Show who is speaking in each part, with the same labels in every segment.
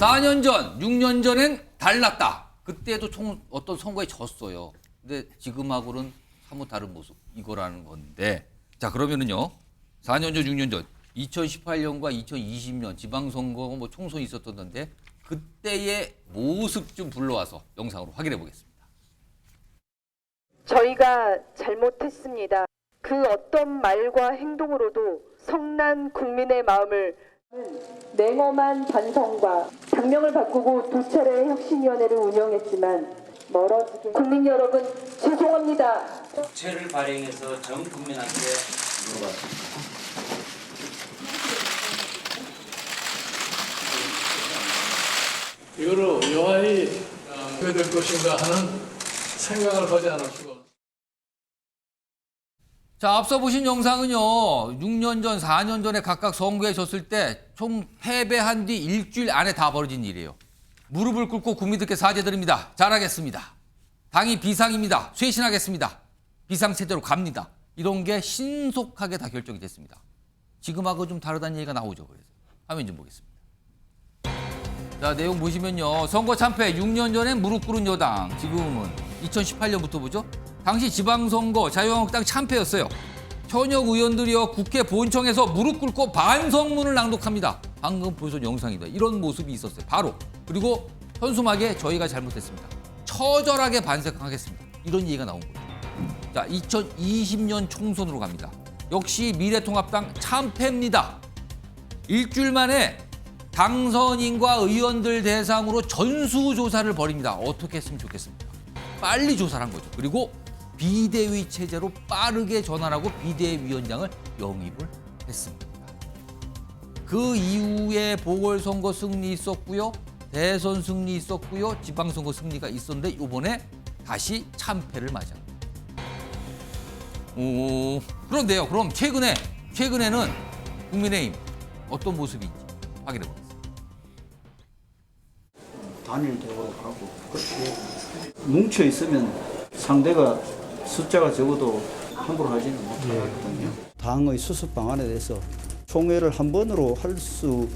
Speaker 1: 4년 전, 6년 전엔 달랐다. 그때도 어떤 선거에 졌어요. 근데 지금하고는 사뭇 다른 모습. 이거라는 건데. 자, 그러면은요. 4년 전, 6년 전, 2018년과 2020년 지방선거 뭐 총선이 있었던데 그때의 모습 좀 불러와서 영상으로 확인해 보겠습니다.
Speaker 2: 저희가 잘못했습니다. 그 어떤 말과 행동으로도 성난 국민의 마음을 냉엄한 반성과 당명을 바꾸고 두 차례 혁신위원회를 운영했지만 멀어지게 국민 여러분 죄송합니다.
Speaker 3: 국채를 발행해서 전 국민한테 물어봤습니다.
Speaker 4: 이거로 여하히 어떻게 될 것인가 하는 생각을 하지 않을 수가 없습니다.
Speaker 1: 자, 앞서 보신 영상은요. 6년 전, 4년 전에 각각 선거에 졌을 때 총 패배한 뒤 일주일 안에 다 벌어진 일이에요. 무릎을 꿇고 국민들께 사죄드립니다. 잘하겠습니다. 당이 비상입니다. 쇄신하겠습니다. 비상체제로 갑니다. 이런 게 신속하게 다 결정이 됐습니다. 지금하고 좀 다르다는 얘기가 나오죠. 그래서 화면 좀 보겠습니다. 자, 내용 보시면요. 선거 참패 6년 전엔 무릎 꿇은 여당. 지금은 2018년부터 보죠. 당시 지방선거 자유한국당 참패였어요. 현역 의원들이요 국회 본청에서 무릎 꿇고 반성문을 낭독합니다. 방금 보여준 영상입니다. 이런 모습이 있었어요. 바로. 그리고 현수막에 저희가 잘못했습니다. 처절하게 반성하겠습니다. 이런 얘기가 나온 거예요. 자, 2020년 총선으로 갑니다. 역시 미래통합당 참패입니다. 일주일 만에 당선인과 의원들 대상으로 전수조사를 벌입니다. 어떻게 했으면 좋겠습니까? 빨리 조사를 한 거죠. 그리고 비대위 체제로 빠르게 전환하고 비대위원장을 영입을 했습니다. 그 이후에 보궐선거 승리 있었고요. 대선 승리 있었고요. 지방선거 승리가 있었는데 이번에 다시 참패를 맞이합니다. 그런데요. 그럼 최근에는 국민의힘 어떤 모습인지 확인해 보겠습니다.
Speaker 5: 단일적으로 가고 그렇게 뭉쳐 있으면 상대가 숫자가 적어도 함부로 하지는 못하거든요. 당의 수습 방안에 대해서 총회를 한 번으로 할 수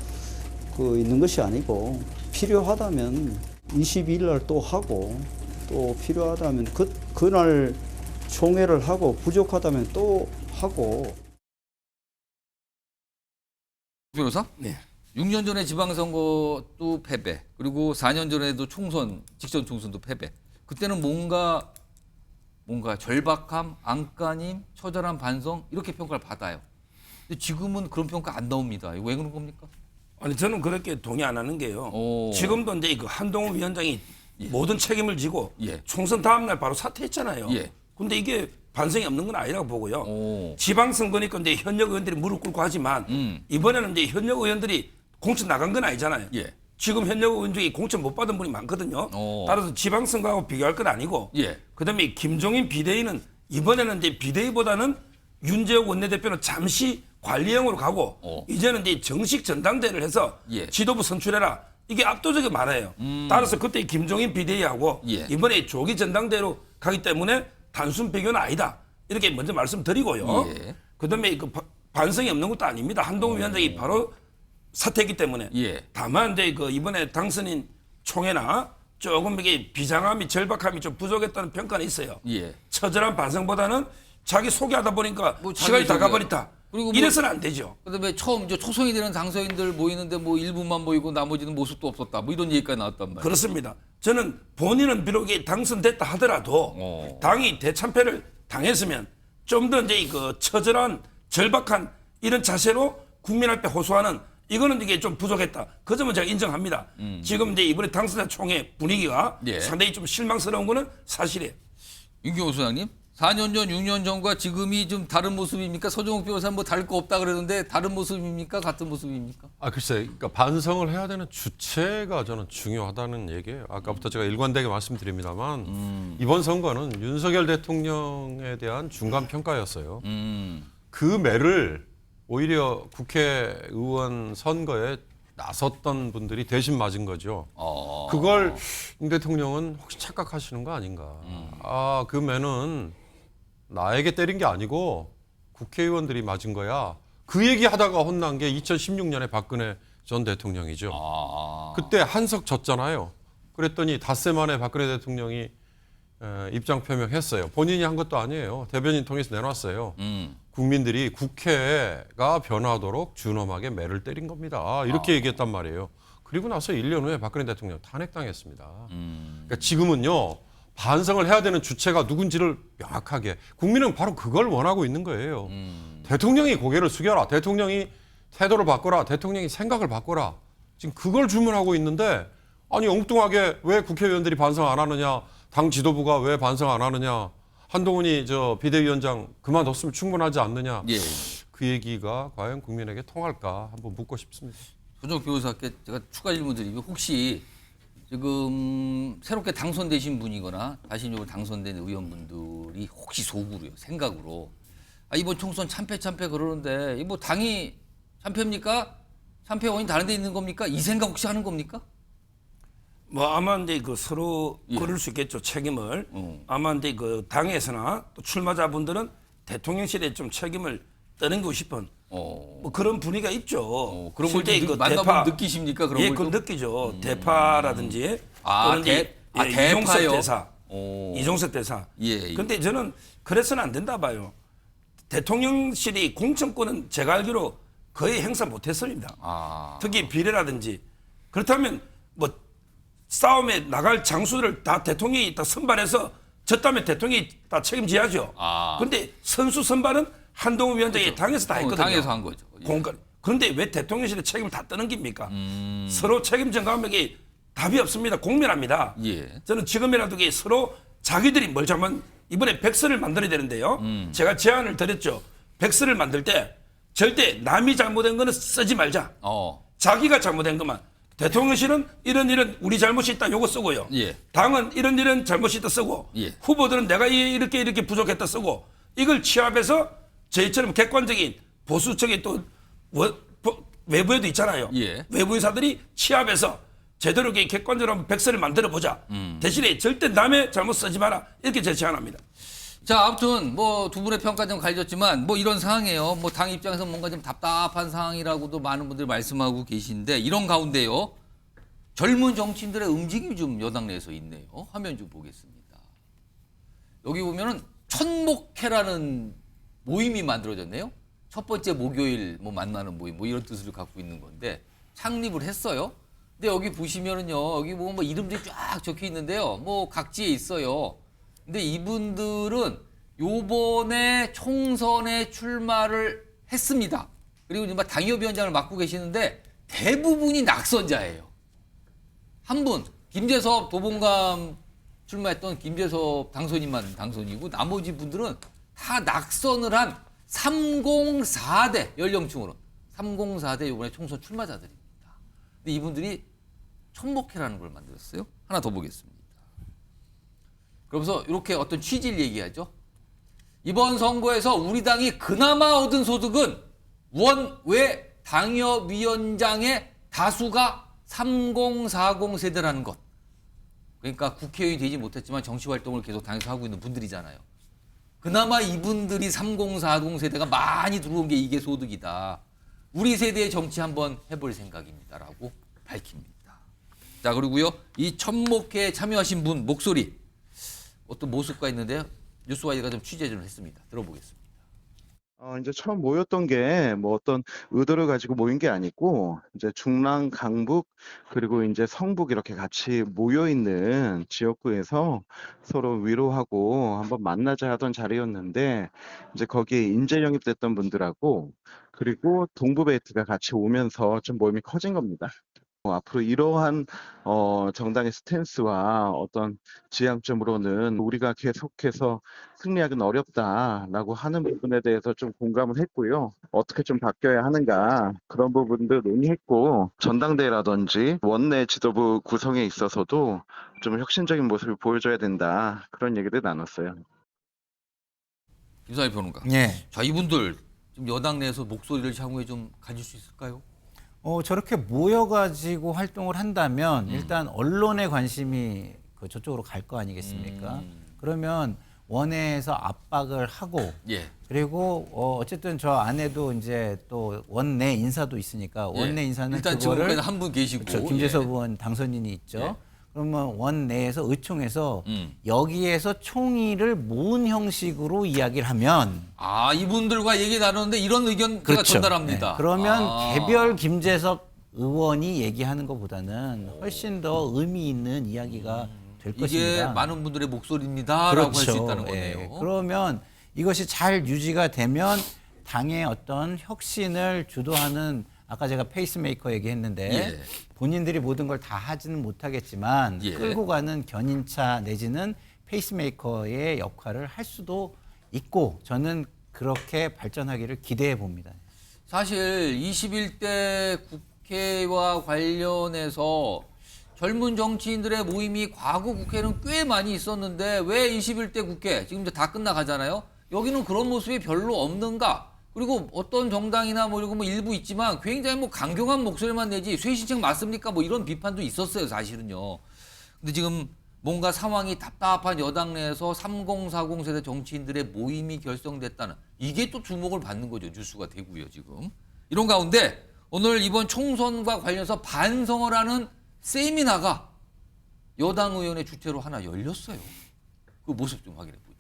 Speaker 5: 있는 것이 아니고 필요하다면 22일 날 또 하고 또 필요하다면 그날 총회를 하고 부족하다면 또 하고.
Speaker 1: 변호사?
Speaker 3: 네.
Speaker 1: 6년 전에 지방선거도 패배, 그리고 4년 전에도 총선, 직전 총선도 패배. 그때는 뭔가 절박함, 안간힘, 처절한 반성 이렇게 평가를 받아요. 근데 지금은 그런 평가 안 나옵니다. 이거 왜 그런 겁니까?
Speaker 6: 아니 저는 그렇게 동의 안 하는 게요.
Speaker 1: 오.
Speaker 6: 지금도 이제 그 한동훈 위원장이 모든 책임을 지고
Speaker 1: 예.
Speaker 6: 총선 다음 날 바로 사퇴했잖아요.
Speaker 1: 예.
Speaker 6: 근데 이게 반성이 없는 건 아니라고 보고요.
Speaker 1: 오.
Speaker 6: 지방선거니까 이제 현역 의원들이 무릎 꿇고 하지만 이번에는 이제 현역 의원들이 공천 나간 건 아니잖아요.
Speaker 1: 예.
Speaker 6: 지금 현역 의원 중에 공천 못 받은 분이 많거든요.
Speaker 1: 오.
Speaker 6: 따라서 지방선거하고 비교할 건 아니고.
Speaker 1: 예.
Speaker 6: 그다음에 김종인 비대위는 이번에는 이제 비대위보다는 윤재욱 원내대표는 잠시 관리형으로 가고 이제는 이제 정식 전당대회를 해서
Speaker 1: 예.
Speaker 6: 지도부 선출해라. 이게 압도적이게 많아요. 따라서 그때 김종인 비대위하고
Speaker 1: 예.
Speaker 6: 이번에 조기 전당대회로 가기 때문에 단순 비교는 아니다. 이렇게 먼저 말씀드리고요.
Speaker 1: 예.
Speaker 6: 그다음에 그 반성이 없는 것도 아닙니다. 한동훈 위원장이 바로 사퇴했기 때문에.
Speaker 1: 예.
Speaker 6: 다만 이제 그 이번에 당선인 총회나 조금 이게 비장함이 절박함이 좀 부족했다는 평가는 있어요.
Speaker 1: 예.
Speaker 6: 처절한 반성보다는 자기 소개하다 보니까
Speaker 1: 뭐
Speaker 6: 시간이 다
Speaker 1: 자기
Speaker 6: 가버렸다.
Speaker 1: 그리고 뭐
Speaker 6: 이래서는 안 되죠.
Speaker 1: 그다음에 처음 이제 초선이 되는 당선인들 모이는데 뭐 일부만 모이고 나머지는 모습도 없었다. 뭐 이런 얘기까지 나왔단 말이에요.
Speaker 6: 그렇습니다. 저는 본인은 비록 당선됐다 하더라도 당이 대참패를 당했으면 좀 더 이제 그 처절한 절박한 이런 자세로 국민 앞에 호소하는 이거는 이게 좀 부족했다. 그 점은 제가 인정합니다. 지금 이제 이번에 당선자 총회 분위기가
Speaker 1: 예.
Speaker 6: 상당히 좀 실망스러운 거는 사실이에요.
Speaker 1: 윤경호 소장님, 4년 전, 6년 전과 지금이 좀 다른 모습입니까? 서정욱 변호사는 뭐 다를 거 없다 그러는데 다른 모습입니까? 같은 모습입니까?
Speaker 7: 글쎄, 그러니까 반성을 해야 되는 주체가 저는 중요하다는 얘기예요. 아까부터 제가 일관되게 말씀드립니다만 이번 선거는 윤석열 대통령에 대한 중간 평가였어요. 그 매를 오히려 국회의원 선거에 나섰던 분들이 대신 맞은 거죠. 그걸 윤 대통령은 혹시 착각하시는 거 아닌가. 그 매는 나에게 때린 게 아니고 국회의원들이 맞은 거야. 그 얘기하다가 혼난 게 2016년에 박근혜 전 대통령이죠.
Speaker 1: 아.
Speaker 7: 그때 한석 졌잖아요. 그랬더니 닷새 만에 박근혜 대통령이 입장 표명했어요. 본인이 한 것도 아니에요. 대변인 통해서 내놨어요. 국민들이 국회가 변화하도록 준엄하게 매를 때린 겁니다. 이렇게 얘기했단 말이에요. 그리고 나서 1년 후에 박근혜 대통령 탄핵당했습니다. 그러니까 지금은요. 반성을 해야 되는 주체가 누군지를 명확하게 국민은 바로 그걸 원하고 있는 거예요. 대통령이 고개를 숙여라. 대통령이 태도를 바꿔라. 대통령이 생각을 바꿔라. 지금 그걸 주문하고 있는데 아니 엉뚱하게 왜 국회의원들이 반성 안 하느냐. 당 지도부가 왜 반성 안 하느냐. 한동훈이 저 비대위원장 그만뒀으면 충분하지 않느냐.
Speaker 1: 예.
Speaker 7: 그 얘기가 과연 국민에게 통할까 한번 묻고 싶습니다.
Speaker 1: 손정욱 변호사께 제가 추가 질문 드리면 혹시 지금 새롭게 당선되신 분이거나 다시적으로 당선된 의원분들이 혹시 속으로요, 생각으로 이번 총선 참패 그러는데 뭐 당이 참패입니까? 참패 원인 다른 데 있는 겁니까? 이 생각 혹시 하는 겁니까?
Speaker 6: 뭐 아마 이제 그 서로
Speaker 1: 예.
Speaker 6: 그럴 수 있겠죠, 책임을. 아마 이제 그 당에서나 또 출마자분들은 대통령실에 좀 책임을 떠넘기고 싶은 뭐 그런 분위기가 있죠.
Speaker 1: 그런 걸
Speaker 6: 실제
Speaker 1: 좀 만나보면 느끼십니까? 그런
Speaker 6: 예,
Speaker 1: 걸
Speaker 6: 그건
Speaker 1: 좀?
Speaker 6: 느끼죠. 대파라든지 또는 이제
Speaker 1: 대파요?
Speaker 6: 이종석 대사,
Speaker 1: 오.
Speaker 6: 이종석 대사.
Speaker 1: 예.
Speaker 6: 근데 저는 그래서는 안 된다 봐요. 대통령실이 공천권은 제가 알기로 거의 행사 못했습니다.
Speaker 1: 아.
Speaker 6: 특히 비례라든지. 그렇다면 뭐 싸움에 나갈 장수를 다 대통령이 다 선발해서 졌다면 대통령이 다 책임져야죠.
Speaker 1: 아.
Speaker 6: 그런데 선수 선발은 한동훈 위원장이 당에서 다 했거든요.
Speaker 1: 당에서 한 거죠. 예.
Speaker 6: 그런데 왜 대통령실의 책임을 다 떠넘깁니까? 서로 책임 전가하기 답이 없습니다. 공멸합니다.
Speaker 1: 예.
Speaker 6: 저는 지금이라도 서로 자기들이 뭘 잘못 이번에 백서를 만들어야 되는데요. 제가 제안을 드렸죠. 백서를 만들 때 절대 남이 잘못한 거는 쓰지 말자. 자기가 잘못한 것만. 대통령실은 이런 우리 잘못이 있다 요거 쓰고요.
Speaker 1: 예.
Speaker 6: 당은 이런 잘못이 있다 쓰고
Speaker 1: 예.
Speaker 6: 후보들은 내가 이렇게 부족했다 쓰고 이걸 취합해서 저희처럼 객관적인 보수적인 또 외부에도 있잖아요.
Speaker 1: 예.
Speaker 6: 외부 인사들이 취합해서 제대로 객관적으로 한번 백서를 만들어 보자. 대신에 절대 남의 잘못 쓰지 마라. 이렇게 제가 제안합니다.
Speaker 1: 자, 아무튼 뭐 두 분의 평가 좀 갈렸지만 뭐 이런 상황이에요. 뭐 당 입장에서 뭔가 좀 답답한 상황이라고도 많은 분들이 말씀하고 계신데 이런 가운데요. 젊은 정치인들의 움직임이 좀 여당 내에서 있네요. 화면 좀 보겠습니다. 여기 보면은 천목회라는 모임이 만들어졌네요. 첫 번째 목요일 뭐 만나는 모임 뭐 이런 뜻을 갖고 있는 건데 창립을 했어요. 근데 여기 보시면은요. 여기 보면 뭐 이름들이 쫙 적혀 있는데요. 뭐 각지에 있어요. 근데 이분들은 요번에 총선에 출마를 했습니다. 그리고 지금 당협위원장을 맡고 계시는데 대부분이 낙선자예요. 한 분, 김재섭 도봉감 출마했던 김재섭 당선인만 당선이고 나머지 분들은 다 낙선을 한 304대 연령층으로 304대 요번에 총선 출마자들입니다. 근데 이분들이 천목회라는 걸 만들었어요. 하나 더 보겠습니다. 그러면서 이렇게 어떤 취지를 얘기하죠. 이번 선거에서 우리 당이 그나마 얻은 소득은 원외 당협위원장의 다수가 3040 세대라는 것. 그러니까 국회의원이 되지 못했지만 정치활동을 계속 당에서 하고 있는 분들이잖아요. 그나마 이분들이 3040 세대가 많이 들어온 게 이게 소득이다. 우리 세대의 정치 한번 해볼 생각입니다라고 밝힙니다. 자, 그리고요. 이 천목회에 참여하신 분 목소리 어떤 모습과 있는데요. 뉴스와이드가 좀 취재 좀 했습니다. 들어보겠습니다.
Speaker 8: 이제 처음 모였던 게 뭐 어떤 의도를 가지고 모인 게 아니고 이제 중랑, 강북 그리고 이제 성북 이렇게 같이 모여 있는 지역구에서 서로 위로하고 한번 만나자 하던 자리였는데 이제 거기에 인재 영입됐던 분들하고 그리고 동부베이트가 같이 오면서 좀 모임이 커진 겁니다. 앞으로 이러한 정당의 스탠스와 어떤 지향점으로는 우리가 계속해서 승리하기는 어렵다라고 하는 부분에 대해서 좀 공감을 했고요. 어떻게 좀 바뀌어야 하는가 그런 부분도 논의했고 전당대회라든지 원내 지도부 구성에 있어서도 좀 혁신적인 모습을 보여줘야 된다 그런 얘기를 나눴어요.
Speaker 1: 김상희 평론가.
Speaker 9: 예.
Speaker 1: 자, 이분들 좀 여당 내에서 목소리를 향후에 좀 가질 수 있을까요?
Speaker 9: 저렇게 모여가지고 활동을 한다면 일단 언론의 관심이 저쪽으로 갈 거 아니겠습니까? 그러면 원내에서 압박을 하고
Speaker 1: 예.
Speaker 9: 그리고 어쨌든 저 안에도 이제 또 원내 인사도 있으니까 원내
Speaker 1: 예.
Speaker 9: 인사는
Speaker 1: 일단
Speaker 9: 그거를
Speaker 1: 지금 한 분 계시고
Speaker 9: 그렇죠. 김재섭
Speaker 1: 예.
Speaker 9: 의원 당선인이 있죠.
Speaker 1: 예.
Speaker 9: 그러면 원내에서 의총에서 여기에서 총의를 모은 형식으로 이야기를 하면
Speaker 1: 아, 이분들과 얘기 나누는데 이런 의견 제가
Speaker 9: 그렇죠.
Speaker 1: 전달합니다.
Speaker 9: 네. 그러면
Speaker 1: 아.
Speaker 9: 개별 김재섭 의원이 얘기하는 것보다는 훨씬 더 의미 있는 이야기가 될
Speaker 1: 이게
Speaker 9: 것입니다.
Speaker 1: 많은 분들의 목소리입니다라고 할 수 있다는 거네요.
Speaker 9: 예. 그러면 이것이 잘 유지가 되면 당의 어떤 혁신을 주도하는 아까 제가 페이스메이커 얘기했는데
Speaker 1: 예.
Speaker 9: 본인들이 모든 걸 다 하지는 못하겠지만
Speaker 1: 예.
Speaker 9: 끌고 가는 견인차 내지는 페이스메이커의 역할을 할 수도 있고 저는 그렇게 발전하기를 기대해 봅니다.
Speaker 1: 사실 21대 국회와 관련해서 젊은 정치인들의 모임이 과거 국회는 꽤 많이 있었는데 왜 21대 국회 지금 이제 다 끝나가잖아요. 여기는 그런 모습이 별로 없는가? 그리고 어떤 정당이나 뭐 이런 거 뭐 일부 있지만 굉장히 뭐 강경한 목소리만 내지 쇄신책 맞습니까? 뭐 이런 비판도 있었어요, 사실은요. 근데 지금 뭔가 상황이 답답한 여당 내에서 3040 세대 정치인들의 모임이 결성됐다는 이게 또 주목을 받는 거죠. 뉴스가 되고요, 지금. 이런 가운데 오늘 이번 총선과 관련해서 반성을 하는 세미나가 여당 의원의 주최로 하나 열렸어요. 그 모습 좀 확인해 보죠.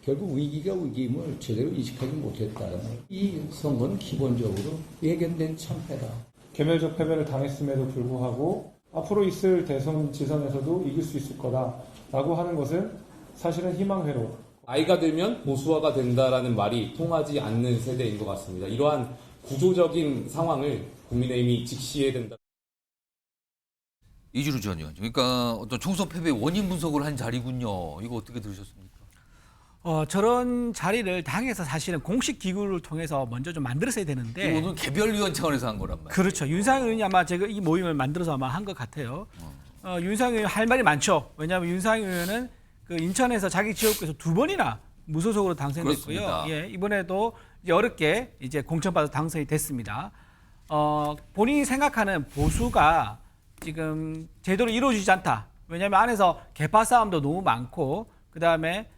Speaker 10: 결국 위기가 위기임을 제대로 인식하지 못했다는 이 선거는 기본적으로 예견된 참패다.
Speaker 11: 개별적 패배를 당했음에도 불구하고 앞으로 있을 대선 지선에서도 이길 수 있을 거다라고 하는 것은 사실은 희망회로
Speaker 12: 나이가 들면 보수화가 된다라는 말이 통하지 않는 세대인 것 같습니다. 이러한 구조적인 상황을 국민의힘이 직시해야 된다.
Speaker 1: 이주루 전 의원. 그러니까 어떤 총선 패배 원인 분석을 한 자리군요. 이거 어떻게 들으셨습니까?
Speaker 13: 저런 자리를 당에서 사실은 공식 기구를 통해서 먼저 좀 만들었어야 되는데.
Speaker 1: 오늘 개별위원 차원에서 한 거란 말이에요.
Speaker 13: 그렇죠. 윤상현 의원이 아마 제가 이 모임을 만들어서 아마 한 것 같아요. 윤상현 의원 할 말이 많죠. 왜냐하면 윤상현 의원은 그 인천에서 자기 지역구에서 2번이나 무소속으로 당선됐고요.
Speaker 1: 그렇습니다.
Speaker 13: 예, 이번에도 이제 어렵게 이제 공천받아 당선이 됐습니다. 본인이 생각하는 보수가 지금 제대로 이루어지지 않다. 왜냐하면 안에서 계파 싸움도 너무 많고, 그 다음에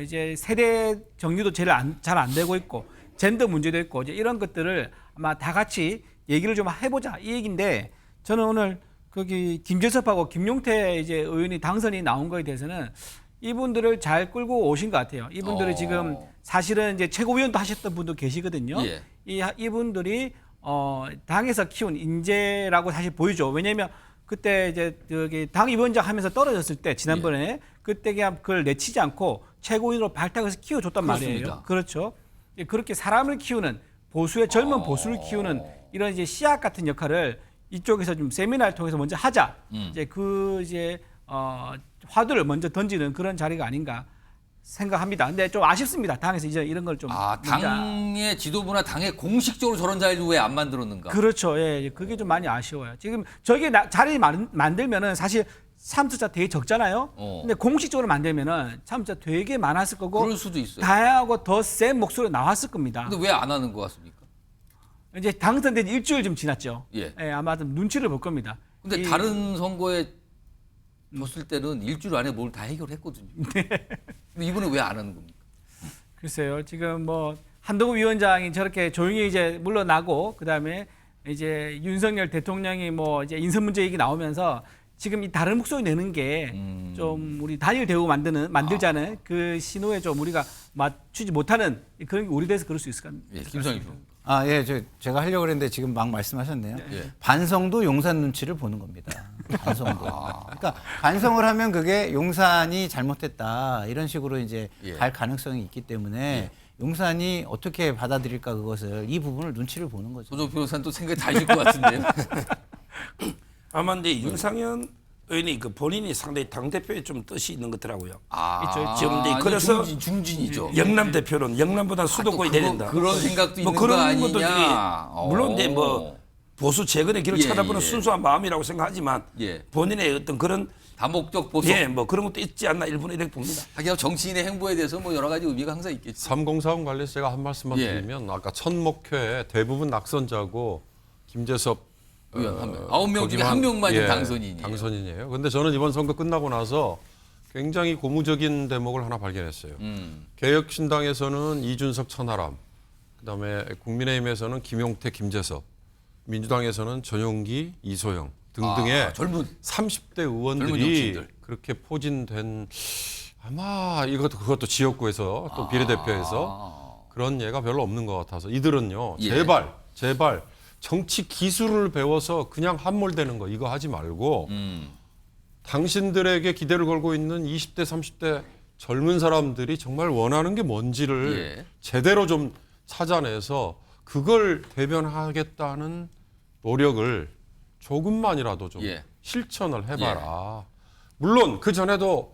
Speaker 13: 이제 세대 정리도 잘 안 되고 있고, 젠더 문제도 있고, 이제 이런 것들을 아마 다 같이 얘기를 좀 해보자 이 얘기인데, 저는 오늘 거기 김재섭하고 김용태 이제 의원이 당선이 나온 거에 대해서는 이분들을 잘 끌고 오신 것 같아요. 이분들이 지금 사실은 이제 최고위원도 하셨던 분도 계시거든요.
Speaker 1: 예.
Speaker 13: 이분들이 당에서 키운 인재라고 사실 보이죠. 왜냐하면 그때 이제 저기 당 위원장 하면서 떨어졌을 때 지난번에
Speaker 1: 예.
Speaker 13: 그때 그냥 그걸 내치지 않고 최고위원으로 발탁해서 키워줬단
Speaker 1: 그렇습니다.
Speaker 13: 말이에요. 그렇죠. 그렇게 사람을 키우는 보수의 젊은 보수를 키우는 이런 이제 씨앗 같은 역할을 이쪽에서 좀 세미나를 통해서 먼저 하자. 이제 화두를 먼저 던지는 그런 자리가 아닌가 생각합니다. 근데 좀 아쉽습니다. 당에서 이제 이런 걸 좀.
Speaker 1: 당의 지도부나 당의 공식적으로 저런 자리를 왜 안 만들었는가?
Speaker 13: 그렇죠. 예, 그게 좀 많이 아쉬워요. 지금 저기 자리 만들면은 사실 참석자 되게 적잖아요. 근데 공식적으로 만들면은 참석자 되게 많았을 거고.
Speaker 1: 그럴 수도 있어요.
Speaker 13: 다양하고 더 센 목소리가 나왔을 겁니다.
Speaker 1: 근데 왜 안 하는 것 같습니까?
Speaker 13: 이제 당선된 지 일주일 좀 지났죠.
Speaker 1: 예.
Speaker 13: 예, 아마 좀 눈치를 볼 겁니다.
Speaker 1: 근데 다른 선거에 졌을 때는 일주일 안에 뭘 다 해결했거든요. 근데 이번에 왜 안 하는 겁니까?
Speaker 13: 글쎄요. 지금 뭐 한동훈 위원장이 저렇게 조용히 이제 물러나고 그다음에 이제 윤석열 대통령이 뭐 이제 인선 문제 얘기 나오면서 지금 이 다른 목소리 내는 게 좀 우리 단일 대우 만들자는 그 신호에 좀 우리가 맞추지 못하는 그런 게 우리 대해서 그럴 수 있을 것 같습니다.
Speaker 1: 예, 김성희 님.
Speaker 9: 예, 제가 하려고 그랬는데 지금 막 말씀하셨네요.
Speaker 1: 예.
Speaker 9: 반성도 용산 눈치를 보는 겁니다. 반성도. 그러니까 반성을 하면 그게 용산이 잘못됐다 이런 식으로 이제 갈 가능성이 있기 때문에 용산이 어떻게 받아들일까 그것을 이 부분을 눈치를 보는 거죠.
Speaker 1: 조정 변호사는 또 생각이 다르실 것 같은데요.
Speaker 6: 아마 근데 윤상현 의원이 그 본인이 상당히 당 대표에 좀 뜻이 있는 것 같더라고요. 지금 이제 그래서
Speaker 1: 중진이죠.
Speaker 6: 영남 대표는 영남보다 수도권이 돼야 된다.
Speaker 1: 그런 생각도
Speaker 6: 뭐
Speaker 1: 있는
Speaker 6: 그런
Speaker 1: 거 아니냐.
Speaker 6: 것들이 물론 이제 뭐 보수 재건의 길을 찾아보는 순수한 마음이라고 생각하지만 본인의 어떤 그런
Speaker 1: 다목적 보석.
Speaker 6: 예, 뭐 그런 것도 있지 않나 일본에 이렇게 봅니다.
Speaker 1: 하긴 정치인의 행보에 대해서 뭐 여러 가지 의미가 항상 있겠죠.
Speaker 7: 3040 관련해서 제가 한 말씀만
Speaker 1: 예.
Speaker 7: 드리면 아까 첫 목표에 대부분 낙선자고 김재섭
Speaker 1: 의원 한 명. 9명 중에 한 명만 지금 당선인이에요.
Speaker 7: 당선인이에요. 근데 저는 이번 선거 끝나고 나서 굉장히 고무적인 대목을 하나 발견했어요. 개혁신당에서는 이준석, 천하람, 그다음에 국민의힘에서는 김용태, 김재섭, 민주당에서는 전용기, 이소영 등등의
Speaker 1: 젊은
Speaker 7: 30대
Speaker 1: 젊은
Speaker 7: 의원들이
Speaker 1: 정치인들.
Speaker 7: 그렇게 포진된 아마 그것도 지역구에서 또 비례대표에서 그런 예가 별로 없는 것 같아서 이들은요
Speaker 1: 예.
Speaker 7: 제발 정치 기술을 배워서 그냥 함몰되는 거 이거 하지 말고 당신들에게 기대를 걸고 있는 20대 30대 젊은 사람들이 정말 원하는 게 뭔지를
Speaker 1: 예.
Speaker 7: 제대로 좀 찾아내서 그걸 대변하겠다는 노력을 조금만이라도 좀
Speaker 1: 예.
Speaker 7: 실천을 해봐라. 물론 그 전에도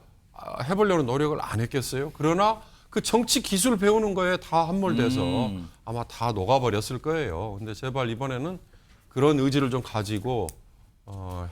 Speaker 7: 해보려는 노력을 안 했겠어요. 그러나 그 정치 기술 배우는 거에 다 함몰돼서 아마 다 녹아버렸을 거예요. 근데 제발 이번에는 그런 의지를 좀 가지고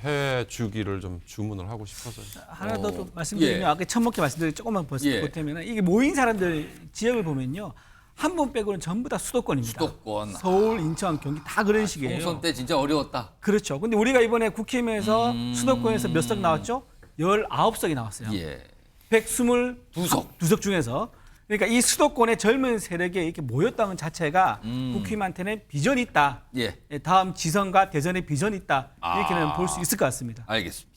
Speaker 7: 해주기를 좀 주문을 하고 싶어서요.
Speaker 13: 하나 더 좀 말씀드리면
Speaker 1: 예.
Speaker 13: 아까 첫 목회 말씀드린 조금만
Speaker 1: 예.
Speaker 13: 보태면 이게 모인 사람들 지역을 보면요. 한 분 빼고는 전부 다 수도권입니다.
Speaker 1: 수도권.
Speaker 13: 서울, 인천, 경기 다 그런 식이에요.
Speaker 1: 총선 때 진짜 어려웠다.
Speaker 13: 그렇죠. 근데 우리가 이번에 국힘에서 수도권에서 몇 석 나왔죠? 19석이 나왔어요.
Speaker 1: 예.
Speaker 13: 122석 중에서. 그러니까 이 수도권의 젊은 세력에 이렇게 모였다는 자체가 국힘한테는 비전이 있다.
Speaker 1: 예.
Speaker 13: 다음 지선과 대선의 비전이 있다. 이렇게는 볼 수 있을 것 같습니다.
Speaker 1: 알겠습니다.